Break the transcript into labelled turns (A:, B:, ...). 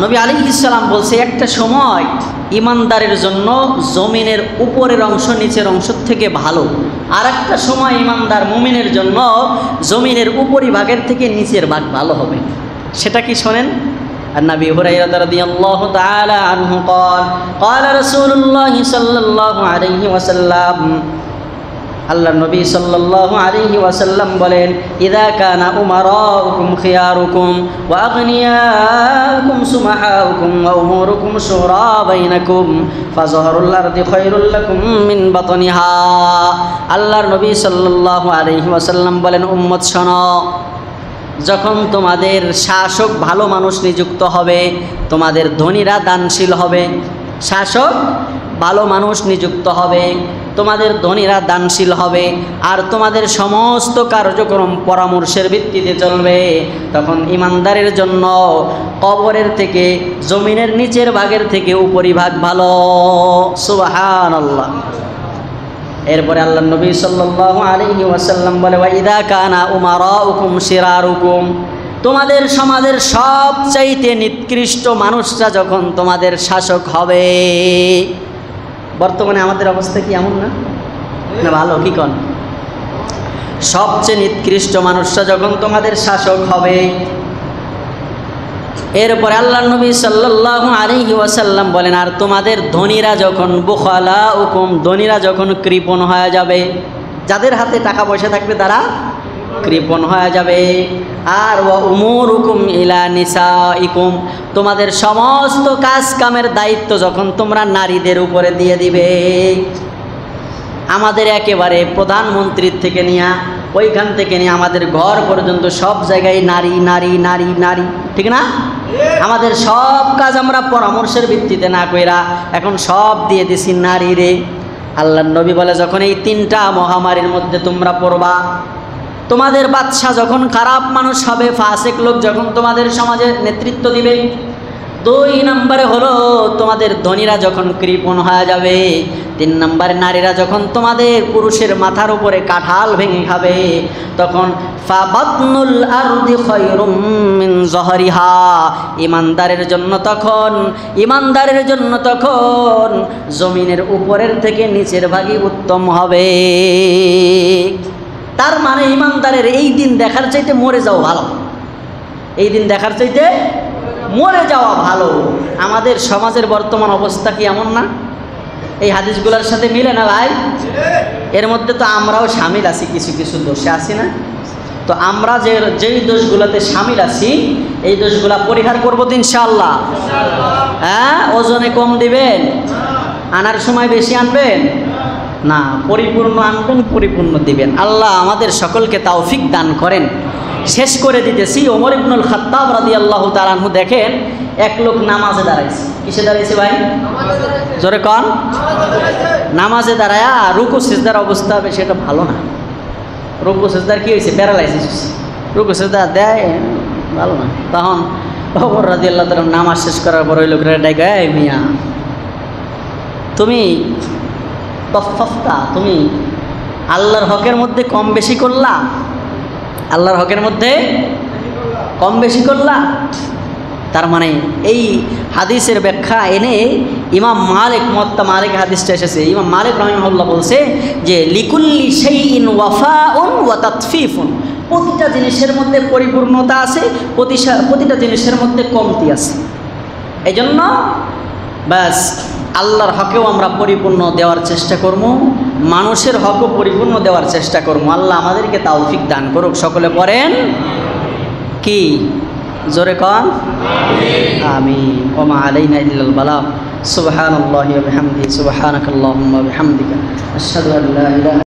A: নবী আলাইহিস সালাম বলছে একটা সময় ইমানদারের জন্য জমিনের উপরের অংশ নিচের অংশ থেকে ভালো, আর একটা সময় ইমানদার মুমিনের জন্য জমিনের উপরিভাগের থেকে নিচের ভাগ ভালো হবে। সেটা কি শোনেন? عن أبي هريرة رضي الله تعالى عنه قال قال رسول الله صلى الله عليه وسلم আল্লাহ নবী সাল্লাল্লাহু আলাইহি ওয়াসাল্লাম বলেন, ইযা কানা উমারাউকুম খিয়ারুকুম ওয়া আগনিয়াউকুম সুমাহাউকুম ওয়া উমুরুকুম শুরা বাইনাকুম ফাযহারুল আরদি খায়রুল লাকুম মিন বাতনিহা। আল্লাহর নবী সাল্লাল্লাহু আলাইহি ওয়াসাল্লাম বলেন, উম্মত শোনো, যখন তোমাদের শাসক ভালো মানুষ নিযুক্ত হবে, তোমাদের ধনীরা দানশীল হবে। শাসক ভালো মানুষ নিযুক্ত হবে, তোমাদের ধনীরা দানশীল হবে, আর তোমাদের সমস্ত কার্যক্রম পরামর্শের ভিত্তিতে চলবে, তখন ইমানদারের জন্য কবরের থেকে জমিনের নিচের ভাগের থেকে উপরিভাগ ভালো। সুবহানাল্লাহ। এরপরে আল্লাহ নবী সাল্লাল্লাহু আলাইহি ওয়াসাল্লাম বলে, ওয়া ইযা কানা উমারাউকুম শিরারুকুম, তোমাদের সমাজের সবচাইতে নিকৃষ্ট মানুষরা যখন তোমাদের শাসক হবে। বর্তমানে আমাদের অবস্থা কি এমন না? না ভালো কি কোন? সবচেয়ে নিকৃষ্ট মানুষরা যখন তোমাদের শাসক হবে। এরপরে আল্লাহর নবী সাল্লাল্লাহু আলাইহি ওয়াসাল্লাম বলেন, আর তোমাদের ধনীরা যখন বুখালাউকুম, ধনীরা যখন কৃপণ হয়ে যাবে, যাদের হাতে টাকা পয়সা থাকবে তারা কৃপণ হয়ে যাবে। আর ওয়া উমুরুকুম ইলা নিসাইকুম, তোমাদের সমস্ত কাজ কামের দায়িত্ব যখন তোমরা নারীদের উপরে দিয়ে দিবে। আমাদের একেবারে প্রধানমন্ত্রীর থেকে নিয়ে ওইখান থেকে নিয়ে আমাদের ঘর পর্যন্ত সব জায়গায় নারী নারী নারী নারী, ঠিক না? আমাদের সব কাজ আমরা পরামর্শের ভিত্তিতে না কইরা এখন সব দিয়ে দিছি নারীরে। আল্লাহর নবী বলে, যখন এই তিনটা মহামারীর মধ্যে তোমরা পড়বা, তোমাদের বাদশা যখন খারাপ মানুষ হবে, ফাসিক লোক যখন তোমাদের সমাজে নেতৃত্ব দিবে, 2 নম্বরে হলো তোমাদের ধনীরা যখন কৃপণ হয়ে যাবে, 3 নম্বরে নারীরা যখন তোমাদের পুরুষের মাথার উপরে কাঁঠাল ভেঙে খাবে, তখন ফাবাতনুল আরদি খায়রুম মিন যহরিহা, ইমানদারের জন্য তখন জমিনের উপরের থেকে নিচের ভাগই উত্তম হবে। তার মানে ইমানদারের এই দিন দেখার চাইতে মরে যাওয়া ভালো। এই দিন দেখার চাইতে মরে যাওয়া ভালো। আমাদের সমাজের বর্তমান অবস্থা কি এমন না? এই হাদিসগুলোর সাথে মিলে না ভাই? এর মধ্যে তো আমরাও শামিল আছি, কিছু কিছু দোষে আছি না? তো আমরা যেই দোষগুলোতে শামিল আছি, এই দোষগুলা পরিহার করবো তো ইনশাআল্লাহ। হ্যাঁ, ওজনে কম দিবেন, আনার সময় বেশি আনবেন না, পরিপূর্ণ আনবেন, পরিপূর্ণ দিবেন। আল্লাহ আমাদের সকলকে তৌফিক দান করেন। শেষ করে দিতেছি। ওমর ইবনুল খাত্তাব রাদিয়াল্লাহু তাআলা আনহু, দেখেন এক লোক নামাজে দাঁড়াইছে। কিসে দাঁড়াইছে ভাই? জোরে কন। নামাজে দাঁড়ায়া রুকু সিজদার অবস্থা হবে সেটা ভালো না। রুকু সিজদার কি হয়েছে? প্যারালাইসিস। রুকু সিজদা দেয় ভালো না। তখন ওমর রাদিয়াল্লাহু তাআলা নামাজ শেষ করার পর ওই লোকরা ডাকে, এই মিয়া তুমি তুমি আল্লাহর হকের মধ্যে কম বেশি করলা, আল্লাহর হকের মধ্যে কম বেশি করলা। তার মানে এই হাদিসের ব্যাখ্যা এনে ইমাম মালিক, মুওয়াত্তা মালিক হাদিসটা এসেছে, ইমাম মালিক রাহিমাহুল্লাহ বলছে যে লিকুল্লি শাইইন ওয়াফাউন ওয়া তাতফিফুন, প্রতিটা জিনিসের মধ্যে পরিপূর্ণতা আছে, প্রতিটা জিনিসের মধ্যে কমতি আছে। এই জন্য ব্যাস আল্লাহর হকেও আমরা পরিপূর্ণ দেওয়ার চেষ্টা করবো, মানুষের হকও পরিপূর্ণ দেওয়ার চেষ্টা করবো। আল্লাহ আমাদেরকে তৌফিক দান করুক। সকলে পড়েন কি? জোরে কন আমিন। ওমা আলাইনা ইল্লাল বালাগ। সুবহানাল্লাহি ওয়া বিহামদিহি, সুবহানাকাল্লাহুম্মা ওয়া বিহামদিকা, আশহাদু আল্লা ইলাহা